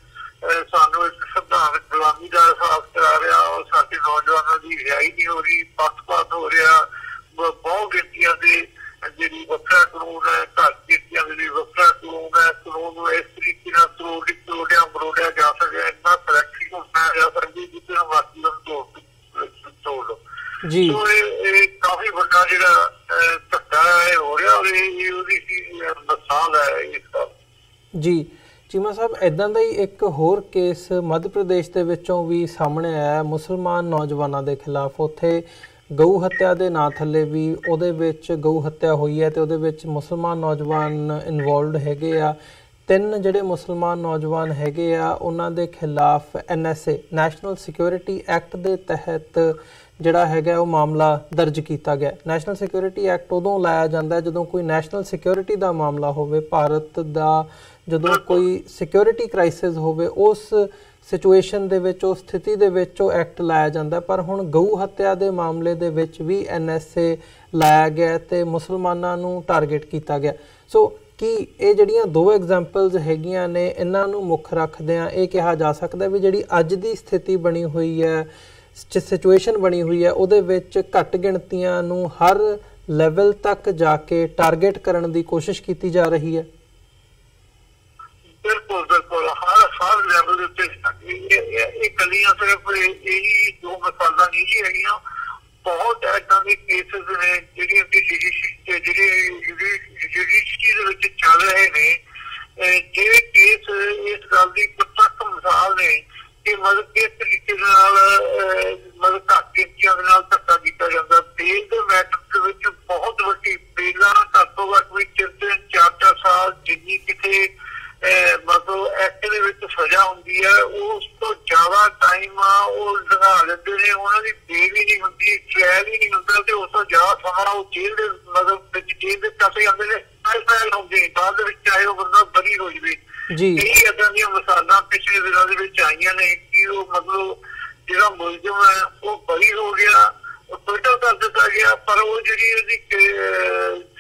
ਸਾਨੂੰ ਇੱਕ ਸੰਵਿਧਾਨਕ ਗੁਲਾਮੀ ਦਾ ਅਹਿਸਾਸ ਕਰਾ ਰਿਹਾ, ਔਰ ਸਾਡੇ ਨੌਜਵਾਨਾਂ ਦੀ ਰਿਹਾਈ ਨਹੀਂ ਹੋ ਰਹੀ, ਪੱਖਪਾਤ ਹੋ ਰਿਹਾ। ਬਹੁਤ ਗਿਣਤੀਆਂ ਦੇ ਜਿਹੜੀ ਵੱਖਰਾ ਕਾਨੂੰਨ ਹੈ, ਘੱਟ ਗਿਣਤੀਆਂ ਦੇ ਲਈ ਵੱਖਰਾ ਕਾਨੂੰਨ ਹੈ, ਕਾਨੂੰਨ ਨੂੰ ਇਸ ਤਰੀਕੇ ਨਾਲ ਮਰੋੜਿਆ ਜਾ ਸਕਿਆ, ਇੰਨਾ ਫਲੈਕਸੀਬਲ ਬਣਾਇਆ ਜਾ ਸਕਦਾ ਜਿੱਥੇ ਵਾਕੀ ਨੂੰ ਤੋੜ ਲਓ। ਸੋ ਇਹ ਕਾਫੀ ਵੱਡਾ ਜਿਹੜਾ ਧੱਕਾ ਹੈ ਹੋ ਰਿਹਾ, ਔਰ ਇਹ ਉਹਦੀ ਮਿਸਾਲ ਹੈ ਇਸ ਗੱਲ। ਜੀ ਚੀਮਾ ਸਾਹਿਬ, ਇੱਦਾਂ ਦਾ ਹੀ ਇੱਕ ਹੋਰ ਕੇਸ ਮੱਧ ਪ੍ਰਦੇਸ਼ ਦੇ ਵਿੱਚੋਂ ਵੀ ਸਾਹਮਣੇ ਆਇਆ ਮੁਸਲਮਾਨ ਨੌਜਵਾਨਾਂ ਦੇ ਖਿਲਾਫ। ਉੱਥੇ ਗਊ ਹੱਤਿਆ ਦੇ ਨਾਂ ਥੱਲੇ ਵੀ ਉਹਦੇ ਵਿੱਚ ਗਊ ਹੱਤਿਆ ਹੋਈ ਹੈ, ਤੇ ਉਹਦੇ ਵਿੱਚ ਮੁਸਲਮਾਨ ਨੌਜਵਾਨ ਇਨਵੋਲਵਡ ਹੈਗੇ ਆ। 3 ਜਿਹੜੇ ਮੁਸਲਮਾਨ ਨੌਜਵਾਨ ਹੈਗੇ ਆ ਉਹਨਾਂ ਦੇ ਖਿਲਾਫ NSA ਨੈਸ਼ਨਲ ਸਿਕਿਉਰਿਟੀ ਐਕਟ ਦੇ ਤਹਿਤ ਜਿਹੜਾ ਹੈਗਾ ਉਹ ਮਾਮਲਾ ਦਰਜ ਕੀਤਾ ਗਿਆ। ਨੈਸ਼ਨਲ ਸਿਕਿਉਰਿਟੀ ਐਕਟ ਉਦੋਂ ਲਾਇਆ ਜਾਂਦਾ ਜਦੋਂ ਕੋਈ ਨੈਸ਼ਨਲ ਸਿਕਿਉਰਿਟੀ ਦਾ ਮਾਮਲਾ ਹੋਵੇ, ਭਾਰਤ ਦਾ ਜਦੋਂ ਕੋਈ ਸਿਕਿਉਰਿਟੀ ਕ੍ਰਾਈਸਿਸ ਹੋਵੇ, ਉਸ ਸਿਚੁਏਸ਼ਨ ਦੇ ਵਿੱਚ, ਉਸ ਸਥਿਤੀ ਦੇ ਵਿੱਚ ਉਹ ਐਕਟ ਲਾਇਆ ਜਾਂਦਾ। ਪਰ ਹੁਣ ਗਊ ਹੱਤਿਆ ਦੇ ਮਾਮਲੇ ਦੇ ਵਿੱਚ ਵੀ NSA ਲਾਇਆ ਗਿਆ ਤੇ ਮੁਸਲਮਾਨਾਂ ਨੂੰ ਟਾਰਗੇਟ ਕੀਤਾ ਗਿਆ। ਸੋ ਕੀ ਇਹ ਜਿਹੜੀਆਂ 2 ਐਗਜ਼ਾਮਪਲਸ ਹੈਗੀਆਂ ਨੇ, ਇਹਨਾਂ ਨੂੰ ਮੁੱਖ ਰੱਖਦਿਆਂ ਇਹ ਕਿਹਾ ਜਾ ਸਕਦਾ ਵੀ ਜਿਹੜੀ ਅੱਜ ਦੀ ਸਥਿਤੀ ਬਣੀ ਹੋਈ ਹੈ, ਸਿਚੁਏਸ਼ਨ ਬਣੀ ਹੋਈ ਹੈ, ਉਹਦੇ ਵਿੱਚ ਘੱਟ ਗਿਣਤੀਆਂ ਨੂੰ ਹਰ ਲੈਵਲ ਤੱਕ ਜਾ ਕੇ ਟਾਰਗੇਟ ਕਰਨ ਦੀ ਕੋਸ਼ਿਸ਼ ਕੀਤੀ ਜਾ ਰਹੀ ਹੈ? ਬਿਲਕੁਲ ਬਿਲਕੁਲ, ਹਰ ਲੈਵਲ ਦੇ ਉੱਤੇ ਇਹ ਕੱਲੀਆਂ ਸਿਰਫ ਇਹੀ 2 ਮਿਸਾਲਾਂ ਨਹੀਂ ਜੀ ਹੈਗੀਆਂ। ਬਹੁਤ ਏਦਾਂ ਦੇ ਕੇਸਿਸ ਨੇ ਜਿਹੜੀਆਂ ਜੁਡੀਸ਼ਰੀ ਦੇ ਵਿੱਚ ਚੱਲ ਰਹੇ ਨੇ। ਜਿਹੜੇ ਕੇਸ ਇਸ ਗੱਲ ਦੀ ਪ੍ਰਤੱਖ ਮਿਸਾਲ ਨੇ ਕਿ ਮਤਲਬ ਕਿਸ ਤਰੀਕੇ ਦੇ ਨਾਲ ਮਤਲਬ ਘੱਟ ਗਿਣਤੀਆਂ ਦੇ ਨਾਲ ਧੱਕਾ ਕੀਤਾ ਜਾਂਦਾ। ਬੇਲ ਦੇ ਮੈਟਰ ਦੇ ਵਿੱਚ ਬਹੁਤ ਵੱਡੀ ਬੇਲਾਂ ਘੱਟ ਤੋਂ ਘੱਟ ਵੀ 3-4 ਸਾਲ ਜਿੰਨੀ ਕਿਤੇ ਮਤਲਬ ਐਕਟ ਦੇ ਵਿੱਚ ਸਜ਼ਾ ਹੁੰਦੀ ਹੈ, ਉਸ ਤੋਂ ਜ਼ਿਆਦਾ ਟਾਈਮ ਉਹ ਲਗਾ ਲੈਂਦੇ ਨੇ। ਉਹਨਾਂ ਦੀ ਬੇਲ ਹੀ ਨਹੀਂ ਹੁੰਦੀ, ਟ੍ਰਾਇਲ ਹੀ ਨਹੀਂ ਹੁੰਦਾ, ਤੇ ਉਸ ਤੋਂ ਜ਼ਿਆਦਾ ਸਮਾਂ ਉਹ ਜੇਲ੍ਹ ਦੇ ਮਤਲਬ ਵਿੱਚ ਜੇਲ੍ਹ ਦੇ ਕਾਸੇ ਜਾਂਦੇ ਨੇ, ਟ੍ਰਾਇਲ ਹੁੰਦੇ ਨੇ, ਬਾਅਦ ਦੇ ਵਿੱਚ ਚਾਹੇ ਉਹ ਬੰਦਾ ਬਰੀ ਹੋ ਜਾਵੇ। ਕਈ ਏਦਾਂ ਦੀਆਂ ਮਿਸਾਲਾਂ ਪਿਛਲੇ ਦਿਨਾਂ ਦੇ ਵਿੱਚ ਆਈਆਂ ਨੇ ਕਿ ਉਹ ਮਤਲਬ ਜਿਹੜਾ ਮੁਲਜ਼ਮ ਹੈ ਉਹ ਬਰੀ ਹੋ ਗਿਆ, ਟਵਿੱਟਰ ਕਰ ਦਿੱਤਾ ਗਿਆ, ਪਰ ਉਹ ਜਿਹੜੀ ਉਹਦੀ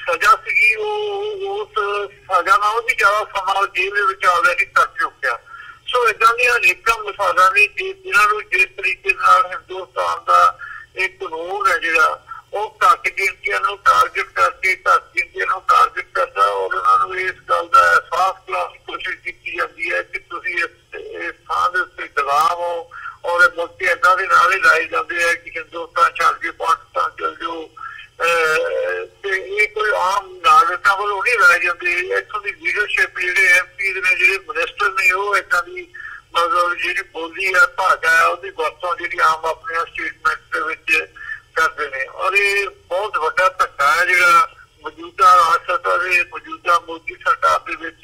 ਸਜ਼ਾ ਸੀਗੀ ਉਹ ਉਸ ਸਜ਼ਾ ਨਾਲੋਂ ਵੀ ਜ਼ਿਆਦਾ ਸਮਾਂ ਜੇਲ੍ਹ ਦੇ ਵਿੱਚ ਆਲਰੇਡੀ ਕੱਟ ਚੁੱਕਿਆ। ਸੋ ਏਦਾਂ ਦੀਆਂ ਅਨੇਕਾਂ ਮਿਸਾਲਾਂ ਨੇ ਜਿਹਨਾਂ ਨੂੰ ਜਿਸ ਤਰੀਕੇ ਨਾਲ ਹਿੰਦੁਸਤਾਨ ਦਾ ਇਹ ਕਾਨੂੰਨ ਹੈ ਜਿਹੜਾ ਉਹ ਘੱਟ ਗਿਣਤੀਆਂ ਨੂੰ ਟਾਰਗੇਟ ਕਰਕੇ ਘੱਟ ਗਿਣਤੀਆਂ ਨੂੰ ਟਾਰਗੇਟ ਕਰਦਾ, ਔਰ ਉਹਨਾਂ ਨੂੰ ਇਸ ਗੱਲ ਦਾ ਅਹਿਸਾਸ ਕਰਾਉਣ ਦੀ ਕੋਸ਼ਿਸ਼ ਕੀਤੀ ਜਾਂਦੀ ਹੈ ਕਿ ਤੁਸੀਂ ਇਸ ਥਾਂ ਦੇ ਉੱਤੇ ਗੁਲਾਮ ਹੋ, ਔਰ ਮੁਲਕ ਏਦਾਂ ਦੇ ਨਾਲ ਹੀ ਲਾਏ ਜਾਂਦੇ ਹੈ ਕਿ ਹਿੰਦੁਸਤਾਨ ਛੱਡ ਕੇ ਪਾਕਿਸਤਾਨ ਚਲ ਜਾਓ। ਤੇ ਇਹ ਕੋਈ ਆਮ ਨਾਗਰਿਕਾਂ ਵੱਲੋਂ ਨਹੀਂ ਲਾਏ ਜਾਂਦੇ। ਇੱਥੋਂ ਦੀ ਲੀਡਰਸ਼ਿਪ ਜਿਹੜੇ MP ਨੇ, ਜਿਹੜੇ ਮਿਨਿਸਟਰ ਨੇ, ਉਹ ਏਦਾਂ ਦੀ ਮਤਲਬ ਜਿਹੜੀ ਬੋਲੀ ਹੈ, ਭਾਸ਼ਾ ਹੈ, ਉਹਦੀ ਵਰਤੋਂ ਜਿਹੜੀ ਆਮ ਆਪਣੀਆਂ ਸਟੇਟਮੈਂਟ ਦੇ ਵਿੱਚ ਕਰਦੇ ਨੇ। ਔਰ ਇਹ ਬਹੁਤ ਵੱਡਾ ਧੱਕਾ ਹੈ ਜਿਹੜਾ ਮੌਜੂਦਾ ਰਾਸ਼ਟਰਪਤੀ ਦੇ ਮੌਜੂਦਾ ਮੋਦੀ ਸਰਕਾਰ ਦੇ ਵਿੱਚ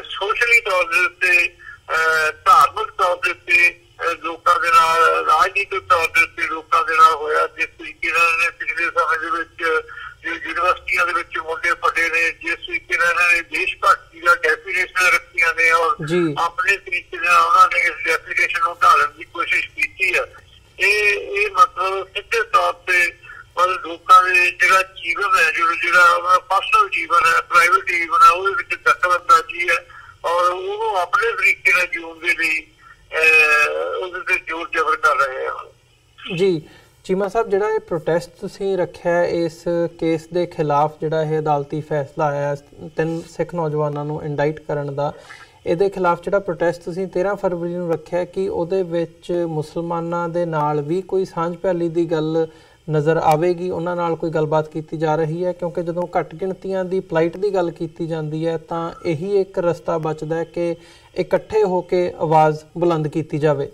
ਸੋਸ਼ਲੀ ਤੌਰ ਦੇ ਉੱਤੇ, ਧਾਰਮਿਕ ਤੌਰ ਦੇ ਉੱਤੇ ਲੋਕਾਂ ਦੇ ਨਾਲ, ਰਾਜਨੀਤਿਕ ਤੌਰ ਦੇ ਉੱਤੇ ਲੋਕਾਂ ਦੇ ਨਾਲ ਹੋਇਆ। ਜਿਸ ਤਰੀਕੇ ਨਾਲ ਇਹਨੇ ਪਿਛਲੇ ਸਮੇਂ ਦੇ ਵਿੱਚ ਯੂਨੀਵਰਸਿਟੀਆਂ ਦੇ ਵਿੱਚ ਮੁੰਡੇ ਫੜੇ ਨੇ, ਜਿਸ ਤਰੀਕੇ ਨਾਲ ਇਹਨਾਂ ਨੇ ਦੇਸ਼ ਭਗਤੀ ਦਾ ਡੈਫੀਨੇਸ਼ਨ ਰੱਖੀਆਂ ਨੇ, ਔਰ ਆਪਣੇ ਤਰੀਕੇ ਨਾਲ ਉਹਨਾਂ ਨੇ ਇਸ ਡੈਫੀਨੇਸ਼ਨ ਨੂੰ ਢਾਲਣ ਦੀ ਕੋਸ਼ਿਸ਼ ਕੀਤੀ ਹੈ। ਇਹ ਮਤਲਬ ਜੀਵਨ ਹੈ, ਪ੍ਰਾਈਵੇਟ ਜੀਵਨ ਹੈ, ਉਹਦੇ ਵਿੱਚ ਦਖਲਅੰਦਾਜ਼ੀ ਹੈ ਔਰ ਉਹਨੂੰ ਆਪਣੇ ਤਰੀਕੇ ਨਾਲ ਜਿਉਣ ਦੇ ਲਈ ਉਹਦੇ ਤੇ ਜ਼ੋਰ ਜ਼ਬਰ ਕਰ ਰਹੇ ਹਨ। ਜੀ ਚੀਮਾ ਸਾਹਿਬ, ਜਿਹੜਾ ਇਹ ਪ੍ਰੋਟੈਸਟ ਤੁਸੀਂ ਰੱਖਿਆ ਇਸ ਕੇਸ ਦੇ ਖਿਲਾਫ, ਜਿਹੜਾ ਇਹ ਅਦਾਲਤੀ ਫੈਸਲਾ ਆਇਆ 3 ਸਿੱਖ ਨੌਜਵਾਨਾਂ ਨੂੰ ਇੰਡਾਈਟ ਕਰਨ ਦਾ, ਇਹਦੇ ਖਿਲਾਫ ਜਿਹੜਾ ਪ੍ਰੋਟੈਸਟ ਤੁਸੀਂ 13 ਫਰਵਰੀ ਨੂੰ ਰੱਖਿਆ, ਕਿ ਉਹਦੇ ਵਿੱਚ ਮੁਸਲਮਾਨਾਂ ਦੇ ਨਾਲ ਵੀ ਕੋਈ ਸਾਂਝ ਭਿਆਲੀ ਦੀ ਗੱਲ ਨਜ਼ਰ ਆਵੇਗੀ? ਉਹਨਾਂ ਨਾਲ ਕੋਈ ਗੱਲਬਾਤ ਕੀਤੀ ਜਾ ਰਹੀ ਹੈ? ਕਿਉਂਕਿ ਜਦੋਂ ਘੱਟ ਗਿਣਤੀਆਂ ਦੀ ਪਲਾਈਟ ਦੀ ਗੱਲ ਕੀਤੀ ਜਾਂਦੀ ਹੈ ਤਾਂ ਇਹੀ ਇੱਕ ਰਸਤਾ ਬਚਦਾ ਹੈ ਕਿ ਇਕੱਠੇ ਹੋ ਕੇ ਆਵਾਜ਼ ਬੁਲੰਦ ਕੀਤੀ ਜਾਵੇ।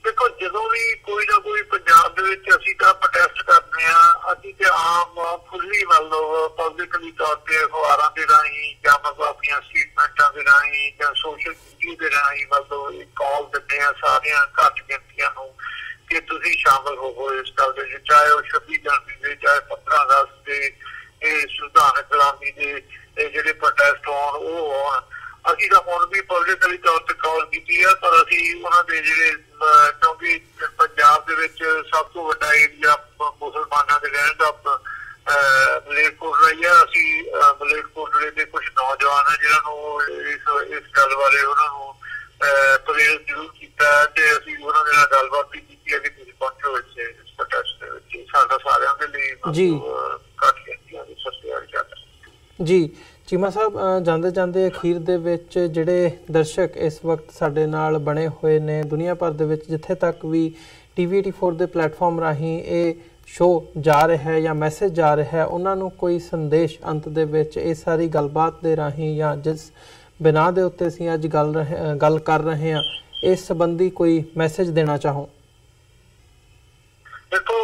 ਦੇਖੋ, ਜਦੋਂ ਵੀ ਕੋਈ ਨਾ ਕੋਈ ਪੰਜਾਬ ਦੇ ਵਿੱਚ ਅਸੀਂ ਤਾਂ ਪ੍ਰੋਟੈਸਟ ਕਰਦੇ ਹਾਂ, ਅਸੀਂ ਤੇ ਆਮ ਖੁੱਲੀ ਮਤਲਬ ਪਬਲਿਕਲੀ ਤੌਰ ਤੇ ਅਖਬਾਰਾਂ ਦੇ ਰਾਹੀਂ ਜਾਂ ਮਤਲਬ ਆਪਣੀਆਂ ਸਟੇਟਮੈਂਟਾਂ ਦੇ ਰਾਹੀਂ ਜਾਂ ਸੋਸ਼ਲ ਮੀਡੀਆ ਦੇ ਰਾਹੀਂ ਮਤਲਬ ਕਾਲ ਦਿੰਦੇ ਹਾਂ ਸਾਰੀਆਂ ਘੱਟ ਗਿਣਤੀਆਂ ਨੂੰ ਕਿ ਤੁਸੀਂ ਸ਼ਾਮਲ ਹੋਵੋ ਇਸ ਗੱਲ ਦੇ ਵਿੱਚ, ਚਾਹੇ ਉਹ 26 ਜਨਵਰੀ ਦੇ, ਚਾਹੇ 15 ਅਗਸਤ ਦੇ, ਇਹ ਸੰਵਿਧਾਨ ਗੁਲਾਮੀ ਦੇ ਜਿਹੜੇ ਪ੍ਰੋਟੈਸਟ ਹੋਣ ਉਹ ਹੋਣ। ਅਸੀਂ ਤਾਂ ਹੁਣ ਵੀ ਪੋਲੀਟੀਕਲੀ ਤੌਰ ਤੇ ਕਾਲ ਕੀਤੀ ਹੈ, ਪਰ ਅਸੀਂ ਉਹਨਾਂ ਦੇ ਜਿਹੜੇ ਕਿਉਂਕਿ ਪੰਜਾਬ ਦੇ ਵਿੱਚ ਸਭ ਤੋਂ ਵੱਡਾ ਏਰੀਆ ਮੁਸਲਮਾਨਾਂ ਦੇ ਰਹਿਣ ਦਾ ਮਲੇਰਕੋਟਲਾ ਹੀ ਹੈ। ਅਸੀਂ ਮਲੇਰਕੋਟਲੇ ਦੇ ਕੁਝ ਨੌਜਵਾਨ ਹੈ ਜਿਹਨਾਂ ਨੂੰ ਇਸ ਗੱਲ ਬਾਰੇ ਉਹਨਾਂ ਨੂੰ ਪ੍ਰੇਰਿਤ ਜ਼ਰੂਰ ਕੀਤਾ ਤੇ ਅਸੀਂ ਉਹਨਾਂ ਦੇ ਨਾਲ ਗੱਲਬਾਤ ਵੀ ਕੀਤੀ ਹੈ ਕਿ ਤੁਸੀਂ ਪਹੁੰਚੋ ਇਸ ਪ੍ਰੋਟੈਸਟ ਦੇ ਵਿੱਚ। ਸਾਡਾ ਸਾਰਿਆਂ ਦੇ ਲਈ ਘੱਟ ਗਿਣਤੀਆਂ ਦੀ ਸਸਤੀਆਰੀ ਚੱਲ ਜੀ। ਚੀਮਾ ਸਾਹਿਬ, ਜਾਂਦੇ ਜਾਂਦੇ ਅਖੀਰ ਦੇ ਵਿੱਚ ਜਿਹੜੇ ਦਰਸ਼ਕ ਇਸ ਵਕਤ ਸਾਡੇ ਨਾਲ ਬਣੇ ਹੋਏ ਨੇ ਦੁਨੀਆ ਭਰ ਦੇ ਵਿੱਚ, ਜਿੱਥੇ ਤੱਕ ਵੀ TV84 ਦੇ ਪਲੇਟਫਾਰਮ ਰਾਹੀਂ ਇਹ ਸ਼ੋਅ ਜਾ ਰਿਹਾ ਹੈ ਜਾਂ ਮੈਸੇਜ ਜਾ ਰਿਹਾ ਹੈ, ਉਹਨਾਂ ਨੂੰ ਕੋਈ ਸੰਦੇਸ਼ ਅੰਤ ਦੇ ਵਿੱਚ ਇਸ ਸਾਰੀ ਗੱਲਬਾਤ ਦੇ ਰਾਹੀਂ ਜਾਂ ਜਿਸ ਬਿਨਾਂ ਦੇ ਉੱਤੇ ਅਸੀਂ ਅੱਜ ਗੱਲ ਕਰ ਰਹੇ ਹਾਂ ਇਸ ਸੰਬੰਧੀ ਕੋਈ ਮੈਸੇਜ ਦੇਣਾ ਚਾਹੋ? ਦੇਖੋ,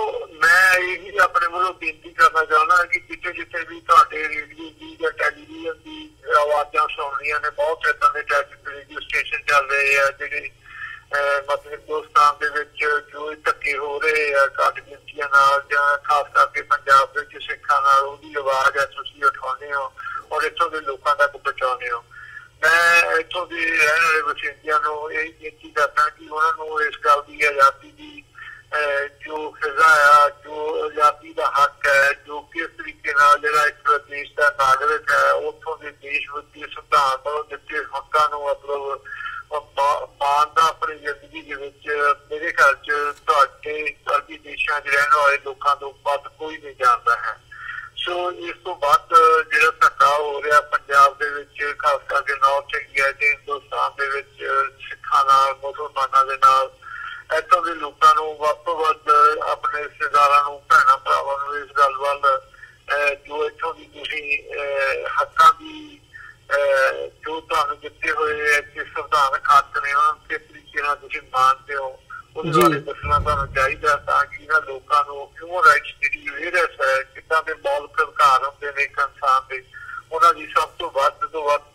ਮੈਂ ਇਹੀ ਆਪਣੇ ਵੱਲੋਂ ਬੇਨਤੀ ਕਰਨਾ ਚਾਹੁੰਦਾ ਕਿ ਜਿੱਥੇ ਜਿੱਥੇ ਵੀ ਤੁਹਾਡੇ ਰੇਡੀਓ ਦੀ ਜਾਂ ਟੈਲੀਵਿਜ਼ਨ ਦੀ ਆਵਾਜ਼ਾਂ ਸੁਣਨੀਆਂ ਨੇ, ਬਹੁਤ ਏਦਾਂ ਦੇ ਰੇਡੀਓ ਸਟੇਸ਼ਨ ਚੱਲ ਰਹੇ ਆ ਜਿਹੜੇ ਮਤਲਬ ਹਿੰਦੁਸਤਾਨ ਦੇ ਵਿੱਚ ਜੋ ਧੱਕੇ ਹੋ ਰਹੇ ਆ ਘੱਟ ਗਿਣਤੀਆਂ ਨਾਲ ਜਾਂ ਖਾਸ ਕਰਕੇ ਪੰਜਾਬ ਵਿੱਚ ਸਿੱਖਾਂ ਨਾਲ, ਉਹਦੀ ਆਵਾਜ਼ ਹੈ ਤੁਸੀਂ ਉਠਾਉਂਦੇ ਹੋ ਔਰ ਇੱਥੋਂ ਦੇ ਲੋਕਾਂ ਤੱਕ ਪਹੁੰਚਾਉਂਦੇ ਹੋ। ਮੈਂ ਇੱਥੋਂ ਦੇ ਰਹਿਣ ਵਾਲੇ ਵਸਿੰਦਿਆਂ ਨੂੰ ਇਹ ਬੇਨਤੀ ਕਰਦਾ ਕਿ ਉਹਨਾਂ ਨੂੰ ਇਸ ਗੱਲ ਦੀ ਆਜ਼ਾਦੀ ਦੀ ਜੋ ਫਿਜ਼ਾ ਆ, ਜੋ ਆਜ਼ਾਦੀ ਦਾ ਹੱਕ ਹੈ, ਜੋ ਕਿਸ ਤਰੀਕੇ ਨਾਲ ਜਿਹੜਾ ਇੱਕ ਦੇਸ਼ ਦਾ ਨਾਗਰਿਕ ਹੈ ਉੱਥੋਂ ਦੇ ਦੇਸ਼ ਵਿੱਚ ਸੰਵਿਧਾਨ ਵੱਲੋਂ ਦਿੱਤੇ ਹੱਕਾਂ ਨੂੰ ਮਤਲਬ ਮਾਣ ਦਾ ਆਪਣੀ ਜ਼ਿੰਦਗੀ ਦੇ ਵਿੱਚ, ਮੇਰੇ ਖਿਆਲ 'ਚ ਤੁਹਾਡੇ ਵਰਗੇ ਦੇਸ਼ਾਂ 'ਚ ਰਹਿਣ ਵਾਲੇ ਲੋਕਾਂ ਤੋਂ ਵੱਧ ਕੋਈ ਨਹੀਂ ਜਾਣਦਾ ਹੈ। ਸੋ ਇਸ ਤੋਂ ਵੱਧ ਜਿਹੜਾ ਧੱਕਾ ਹੋ ਰਿਹਾ ਪੰਜਾਬ ਦੇ ਵਿੱਚ, ਖਾਸ ਕਰਕੇ ਨਾਰਥ ਇੰਡੀਆ ਤੇ ਹਿੰਦੁਸਤਾਨ ਦੇ ਵਿੱਚ ਸਿੱਖਾਂ ਨਾਲ, ਮੁਸਲਮਾਨਾਂ ਦੇ ਨਾਲ, ਇੱਥੋਂ ਦੇ ਲੋਕਾਂ ਨੂੰ ਵੱਧ ਤੋਂ ਵੱਧ ਆਪਣੇ ਰਿਸ਼ਤੇਦਾਰਾਂ ਨੂੰ, ਭੈਣਾਂ ਭਰਾਵਾਂ ਨੂੰ ਇਸ ਗੱਲ ਵੱਲ ਜੋ ਇੱਥੋਂ ਦੀ ਤੁਸੀਂ ਹੱਕਾਂ ਦੀ ਜੋ ਤੁਹਾਨੂੰ ਦਿੱਤੇ ਹੋਏ ਇੱਥੇ ਸੰਵਿਧਾਨਕ ਹੱਕ ਨੇ ਉਹਨਾਂ ਨੂੰ ਕਿਸ ਤਰੀਕੇ ਨਾਲ ਤੁਸੀਂ ਮਾਨਦੇ ਹੋ ਉਹਦੇ ਬਾਰੇ ਦੱਸਣਾ ਤੁਹਾਨੂੰ ਚਾਹੀਦਾ, ਤਾਂ ਕਿ ਇਹਨਾਂ ਲੋਕਾਂ ਨੂੰ ਹਿਊਮਨ ਰਾਈਟਸ ਜਿਹੜੀ ਅਵੇਅਰਨੈਸ ਹੈ, ਕਿੱਦਾਂ ਦੇ ਮੌਲਿਕ ਅਧਿਕਾਰ ਹੁੰਦੇ ਨੇ ਇੱਕ ਇਨਸਾਨ ਦੇ, ਉਹਨਾਂ ਦੀ ਸਭ ਤੋਂ ਵੱਧ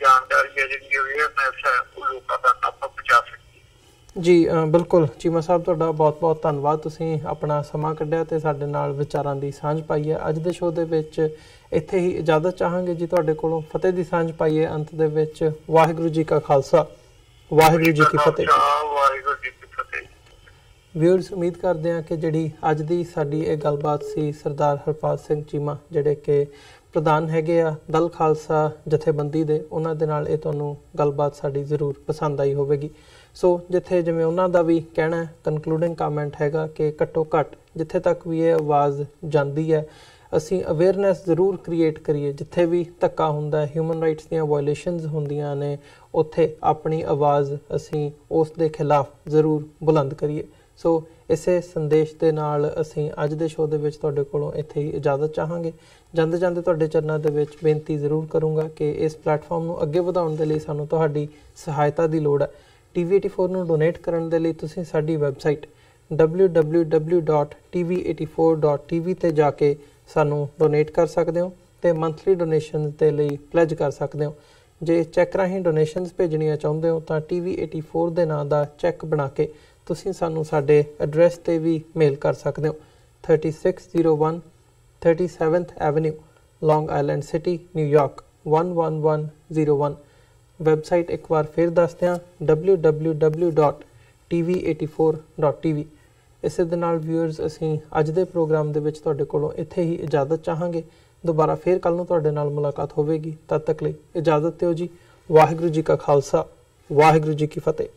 ਜਾਣਕਾਰੀ ਹੈ ਜਿਹੜੀ ਅਵੇਅਰਨੈਸ ਹੈ ਉਹ ਲੋਕਾਂ ਤੱਕ ਆਪਾਂ ਪਹੁੰਚਾ ਸਕੀਏ। ਜੀ ਬਿਲਕੁਲ ਚੀਮਾ ਸਾਹਿਬ, ਤੁਹਾਡਾ ਬਹੁਤ ਬਹੁਤ ਧੰਨਵਾਦ, ਤੁਸੀਂ ਆਪਣਾ ਸਮਾਂ ਕੱਢਿਆ ਤੇ ਸਾਡੇ ਨਾਲ ਵਿਚਾਰਾਂ ਦੀ ਸਾਂਝ ਪਾਈ ਹੈ। ਅੱਜ ਦੇ ਸ਼ੋਅ ਦੇ ਵਿੱਚ ਇੱਥੇ ਹੀ ਇਜਾਜ਼ਤ ਚਾਹਾਂਗੇ ਜੀ ਤੁਹਾਡੇ ਕੋਲੋਂ। ਫਤਿਹ ਦੀ ਸਾਂਝ ਪਾਈਏ ਅੰਤ ਦੇ ਵਿੱਚ। ਵਾਹਿਗੁਰੂ ਜੀ ਕਾ ਖਾਲਸਾ, ਵਾਹਿਗੁਰੂ ਜੀ ਕੀ ਫਤਿਹ। ਵਾਹਿਗੁਰੂ ਜੀ ਕੀ ਫਤਿਹ। ਵਿਊਅਰਸ, ਉਮੀਦ ਕਰਦੇ ਹਾਂ ਕਿ ਜਿਹੜੀ ਅੱਜ ਦੀ ਸਾਡੀ ਇਹ ਗੱਲਬਾਤ ਸੀ ਸਰਦਾਰ ਹਰਪਾਲ ਸਿੰਘ ਚੀਮਾ, ਜਿਹੜੇ ਕਿ ਪ੍ਰਧਾਨ ਹੈਗੇ ਆ ਦਲ ਖਾਲਸਾ ਜਥੇਬੰਦੀ ਦੇ, ਉਹਨਾਂ ਦੇ ਨਾਲ ਇਹ ਤੁਹਾਨੂੰ ਗੱਲਬਾਤ ਸਾਡੀ ਜ਼ਰੂਰ ਪਸੰਦ ਆਈ ਹੋਵੇਗੀ। ਸੋ ਜਿੱਥੇ ਜਿਵੇਂ ਉਹਨਾਂ ਦਾ ਵੀ ਕਹਿਣਾ ਕਨਕਲੂਡਿੰਗ ਕਮੈਂਟ ਹੈਗਾ ਕਿ ਘੱਟੋ ਘੱਟ ਜਿੱਥੇ ਤੱਕ ਵੀ ਇਹ ਆਵਾਜ਼ ਜਾਂਦੀ ਹੈ ਅਸੀਂ ਅਵੇਅਰਨੈਸ ਜ਼ਰੂਰ ਕ੍ਰੀਏਟ ਕਰੀਏ। ਜਿੱਥੇ ਵੀ ਧੱਕਾ ਹੁੰਦਾ, ਹਿਊਮਨ ਰਾਈਟਸ ਦੀਆਂ ਵਾਇਲੇਸ਼ਨਸ ਹੁੰਦੀਆਂ ਨੇ, ਉੱਥੇ ਆਪਣੀ ਆਵਾਜ਼ ਅਸੀਂ ਉਸ ਦੇ ਖਿਲਾਫ ਜ਼ਰੂਰ ਬੁਲੰਦ ਕਰੀਏ। ਸੋ ਇਸੇ ਸੰਦੇਸ਼ ਦੇ ਨਾਲ ਅਸੀਂ ਅੱਜ ਦੇ ਸ਼ੋਅ ਦੇ ਵਿੱਚ ਤੁਹਾਡੇ ਕੋਲੋਂ ਇੱਥੇ ਹੀ ਇਜਾਜ਼ਤ ਚਾਹਾਂਗੇ। ਜਾਂਦੇ ਜਾਂਦੇ ਤੁਹਾਡੇ ਚਰਨਾਂ ਦੇ ਵਿੱਚ ਬੇਨਤੀ ਜ਼ਰੂਰ ਕਰੂੰਗਾ ਕਿ ਇਸ ਪਲੇਟਫਾਰਮ ਨੂੰ ਅੱਗੇ ਵਧਾਉਣ ਦੇ ਲਈ ਸਾਨੂੰ ਤੁਹਾਡੀ ਸਹਾਇਤਾ ਦੀ ਲੋੜ ਹੈ। TV84 ਨੂੰ ਡੋਨੇਟ ਕਰਨ ਦੇ ਲਈ ਤੁਸੀਂ ਸਾਡੀ ਵੈਬਸਾਈਟ www.tv84.tv ਤੇ ਜਾ ਕੇ ਸਾਨੂੰ ਡੋਨੇਟ ਕਰ ਸਕਦੇ ਹੋ ਤੇ ਮੰਥਲੀ ਡੋਨੇਸ਼ਨਸ ਦੇ ਲਈ ਪਲੇਜ ਕਰ ਸਕਦੇ ਹੋ। ਜੇ ਚੈੱਕ ਰਾਹੀਂ ਡੋਨੇਸ਼ਨਸ ਭੇਜਣੀਆਂ ਚਾਹੁੰਦੇ ਹੋ ਤਾਂ TV84 ਦੇ ਨਾਂ ਦਾ ਚੈੱਕ ਬਣਾ ਕੇ ਤੁਸੀਂ ਸਾਨੂੰ ਸਾਡੇ ਐਡਰੈਸ ਤੇ ਵੀ ਮੇਲ ਕਰ ਸਕਦੇ ਹੋ। 3601 37th ਐਵਨਿਊ, ਲੌਂਗ ਆਈਲੈਂਡ ਸਿਟੀ, ਨਿਊਯਾਰਕ 11101। ਵੈਬਸਾਈਟ ਇੱਕ ਵਾਰ ਫਿਰ ਦੱਸਦੇ ਹਾਂ www.tv84.tv। ਇਸੇ ਦੇ ਨਾਲ ਵਿਊਅਰਸ ਅਸੀਂ ਅੱਜ ਦੇ ਪ੍ਰੋਗਰਾਮ ਦੇ ਵਿੱਚ ਤੁਹਾਡੇ ਕੋਲੋਂ ਇੱਥੇ ਹੀ ਇਜਾਜ਼ਤ ਚਾਹਾਂਗੇ। ਦੁਬਾਰਾ ਫੇਰ ਕੱਲ ਨੂੰ ਤੁਹਾਡੇ ਨਾਲ ਮੁਲਾਕਾਤ ਹੋਵੇਗੀ। ਤਦ ਤੱਕ ਲਈ ਇਜਾਜ਼ਤ ਦਿਓ ਜੀ। ਵਾਹਿਗੁਰੂ ਜੀ ਕਾ ਖਾਲਸਾ, ਵਾਹਿਗੁਰੂ ਜੀ ਕੀ ਫਤਿਹ।